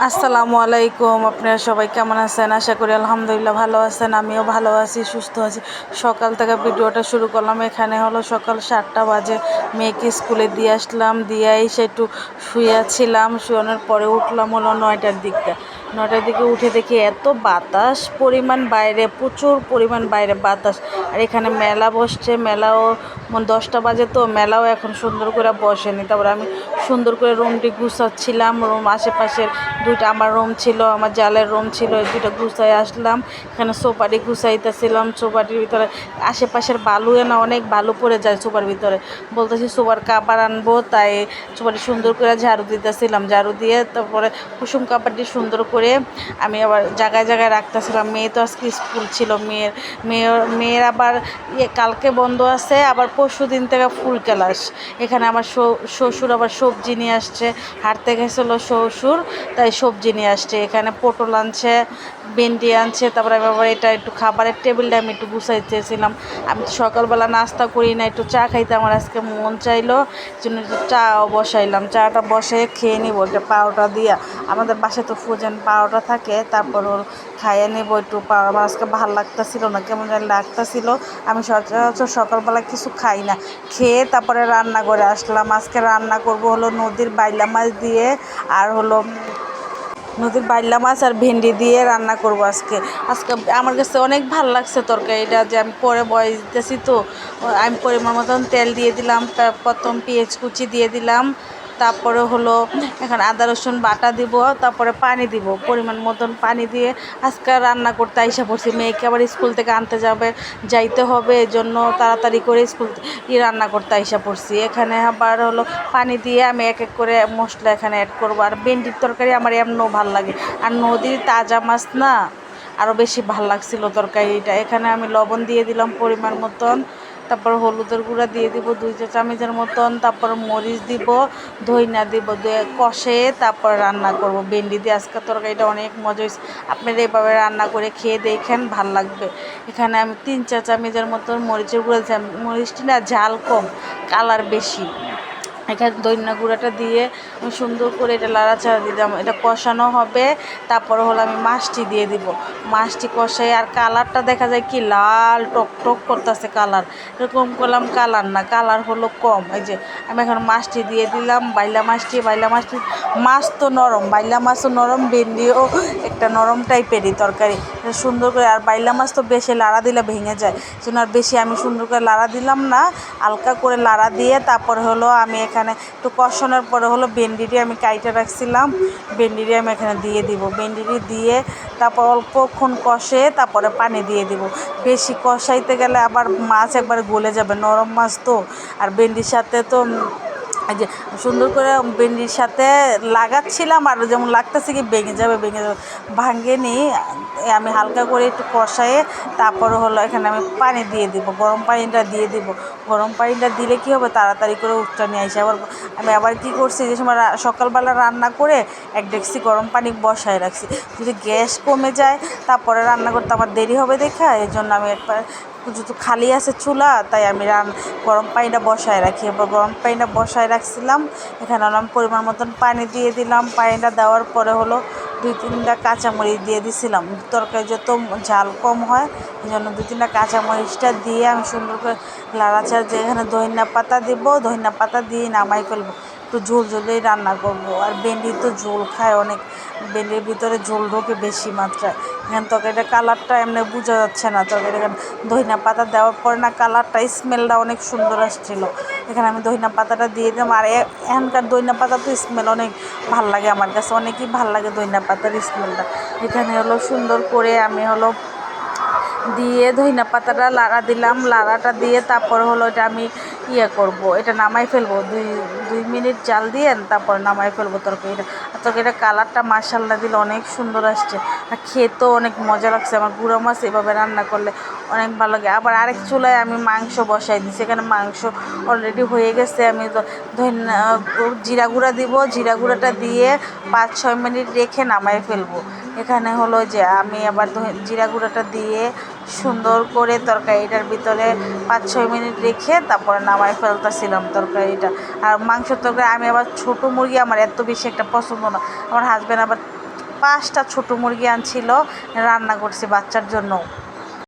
আসসালামু আলাইকুম। আপনারা সবাই কেমন আছেন? আশা করি আলহামদুলিল্লাহ ভালো আছেন। আমিও ভালো আছি, সুস্থ আছি। সকাল থেকে ভিডিওটা শুরু করলাম। এখানে হলো সকাল 7টা বাজে, মেয়েকে স্কুলে দিয়ে আসলাম, দিয়ে এসে একটু শুয়েছিলাম। শুয়ানোর পরে উঠলাম হলো 9টার দিকটা। 9টার দিকে উঠে দেখি এত বাতাস পরিমাণ বাইরে, প্রচুর পরিমাণ বাইরে বাতাস। আর এখানে মেলা বসছে, মেলাও 10টা বাজে, তো মেলাও এখন সুন্দর করে বসেনি। তারপরে আমি সুন্দর করে রুমটি গুছাচ্ছিলাম। রুম আশেপাশের দুইটা আমার রুম ছিল, আমার জালের রুম ছিল, এই দুইটা গুছাই আসলাম। এখানে সোপাটি গুছাইতেছিলাম। সোপাটির ভিতরে আশেপাশের বালু না, অনেক বালু পড়ে যায় সোপার ভিতরে। বলতেছি সোপার কাপড় আনবো, তাই সোপাটি সুন্দর করে ঝাড়ু দিতেছিলাম। ঝাড়ু দিয়ে তারপরে কুসুম কাপড়টি সুন্দর করে আমি আবার জায়গায় জায়গায় রাখতেছিলাম। মেয়ে তো আজকে স্কুল ছিল, মেয়ের আবার কালকে বন্ধ আছে, আবার পরশু দিন থেকে ফুল ক্লাস। এখানে আমার শ্বশুর আবার সবজি নিয়ে আসছে, হাঁটতে গেছিল শ্বশুর, তাই সবজি নিয়ে আসছে। এখানে পটল আনছে, ভেন্ডি আনছে। তারপরে আমি আবার এটা একটু খাবারের টেবিলটা আমি একটু গুছাইতেছিলাম। আমি তো সকালবেলা নাস্তা করি না, একটু চা খাইতে আমার আজকে মন চাইলো, জন্য একটু চাও বসাইলাম। চাটা বসে খেয়ে নিব একটা পাউডার দিয়া। আমাদের বাসায় তো ফ্রোজেন পাউডার থাকে, তারপর খাইয়ে নেবো একটু পাউডার। আমার আজকে ভালো লাগতেছিল না, কেমন যেন লাগতেছিল। আমি সচরাচর সকালবেলা কিছু খাই না। খেয়ে তারপরে রান্না করে আসলাম। আজকে রান্না করব হলো নদীর বাইলা মাছ দিয়ে, আর হলো নদীর বাইলা মাছ আর ভেন্ডি দিয়ে রান্না করব আজকে। আমার কাছে অনেক ভালো লাগছে তরকারিটা, যে আমি পরে বয়স দিতেছি, তো আমি পরিমাণ মতন তেল দিয়ে দিলাম, প্রথম পেঁয়াজ কুচি দিয়ে দিলাম, তারপরে হলো এখন আদা রসুন বাটা দিব, তারপরে পানি দিব, পরিমাণ মতন পানি দিয়ে আজকে রান্না করতে আইসা পড়ছি। মেয়েকে আবার স্কুল থেকে আনতে যাইতে হবে, এই জন্য তাড়াতাড়ি করে রান্না করতে আইসা পড়ছি। এখানে আবার হলো পানি দিয়ে আমি এক এক করে মশলা এখানে অ্যাড করবো। আর ভেন্ডির তরকারি আমার এমনও ভাল লাগে, আর নদীর তাজা মাছ না, আরও বেশি ভাল লাগছিল তরকারিটা। এখানে আমি লবণ দিয়ে দিলাম পরিমাণ মতন, তারপর হলুদের গুঁড়া দিয়ে দিব 2 চা চামচের মতন, তারপর মরিচ দিব, ধইনা দিব, কষে তারপর রান্না করব ভেন্ডি দিয়ে। আজকে তরকারিটা অনেক মজা হয়েছে। আপনারা এভাবে রান্না করে খেয়ে দেখেন, ভাল লাগবে। এখানে আমি 3 চা চামচের মতন মরিচের গুঁড়া দিলাম। মরিচটি না ঝাল কম, কালার বেশি। এখানে ধনিয়া গুঁড়াটা দিয়ে আমি সুন্দর করে এটা লাড়াচাড়া দিলাম। এটা কষানো হবে, তারপরে হলো আমি মাছটি দিয়ে দিব। মাছটি কষাই, আর কালারটা দেখা যায় কি লাল টক টক করতেছে কালার। এরকম করলাম কালার না, কালার হলো কম। এই যে আমি এখন মাছটি দিয়ে দিলাম, বাইলা মাছটি। মাছ তো নরম, বাইলা মাছও নরম, ভেন্ডিও একটা নরম টাইপেরই তরকারি। সুন্দর করে, আর বাইলা মাছ তো বেশি লাড়া দিলে ভেঙে যায়, সেজন্য আর বেশি আমি সুন্দর করে লাড়া দিলাম না, হালকা করে লাড়া দিয়ে তারপরে হলো আমি এখানে একটু কষানোর পরে হলো ভেন্ডিটি আমি কাইটে রাখছিলাম, ভেন্ডিটি আমি এখানে দিয়ে দিব। ভেন্ডিটি দিয়ে তারপর অল্পক্ষণ কষে তারপরে পানি দিয়ে দিব। বেশি কষাইতে গেলে আবার মাছ একবার গলে যাবে, নরম মাছ তো। আর ভেন্ডির সাথে তো এই যে সুন্দর করে ভেন্ডির সাথে লাগাচ্ছিলাম, আর যেমন লাগতেছে কি ভেঙে যাবে, ভাঙেনি। আমি হালকা করে একটু কষায়ে তারপরে হলো এখানে আমি পানি দিয়ে দিব, গরম পানিটা দিয়ে দিব। গরম পানিটা দিলে কি হবে, তাড়াতাড়ি করে উঠটা নিয়ে আসে। আমি আবার কী করছি, যে সময় সকালবেলা রান্না করে এক ডেকচি গরম পানি বসায় রাখছি। যদি গ্যাস কমে যায় তারপরে রান্না করতে আমার দেরি হবে দেখা, এই জন্য আমি একবার যেহেতু খালি আছে চুলা, তাই আমি গরম পানিটা বসায় রাখি। এবার গরম পানিটা বসায় রাখছিলাম। এখানে আমি পরিমাণ মতন পানি দিয়ে দিলাম। পানিটা দেওয়ার পরে হলো 2-3টা কাঁচামরিচ দিয়ে দিছিলাম। তরকারি যত ঝাল কম হয়, এই জন্য 2-3টা কাঁচামরিচটা দিয়ে আমি সুন্দর করে লাড়াচাড়া, যে এখানে ধনিয়া পাতা দিব, ধনিয়া পাতা দিয়ে নামাই ফেলবো। একটু ঝোল ঝোলেই রান্না করবো। আর ভেন্ডি তো ঝোল খায় অনেক, ভেন্ডির ভিতরে ঝোল ঢোকে বেশি মাত্রায়। এখানে তরকারিটা কালারটা এমনি বোঝা যাচ্ছে না, তরকারি এখানে ধনিয়া পাতা দেওয়ার পরে না কালারটা, স্মেলটা অনেক সুন্দর আসছিলো। এখানে আমি ধনিয়া পাতাটা দিয়ে দিলাম। আর এখানকার ধনিয়া পাতা তো স্মেল অনেক ভাল লাগে, আমার কাছে অনেকই ভাল লাগে ধনিয়া পাতার স্মেলটা। এখানে হলো সুন্দর করে আমি হলো দিয়ে ধনিয়া পাতাটা লাড়া দিলাম। লাড়াটা দিয়ে তারপর হলো এটা আমি করব, এটা নামাই ফেলবো। 2 মিনিট জাল দিয়ে তারপর নামাই ফেলবো তরকারিটা। আর তরকারিটা কালারটা মাশাআল্লাহ দিলে অনেক সুন্দর আসছে, আর খেতেও অনেক মজা লাগছে। আমার গুঁড়ো মাছ এভাবে রান্না করলে অনেক ভালো লাগে। আবার আরেক চুলায় আমি মাংস বসাই দিচ্ছি। এখানে মাংস অলরেডি হয়ে গেছে। আমি জিরা গুঁড়া দিব, জিরা গুঁড়াটা দিয়ে 5-6 মিনিট রেখে নামাই ফেলবো। এখানে হলো যে আমি আবার জিরা গুঁড়াটা দিয়ে সুন্দর করে তরকারিটার ভিতরে 5-6 মিনিট রেখে তারপরে নামাই ফেলতেছিলাম তরকারিটা। আর মাংসের তরকারি আমি আবার ছোটো মুরগি আমার এত বেশি একটা পছন্দ না। আমার হাজব্যান্ড আবার 5টা ছোটো মুরগি আনছিল, রান্না করছি বাচ্চার জন্য।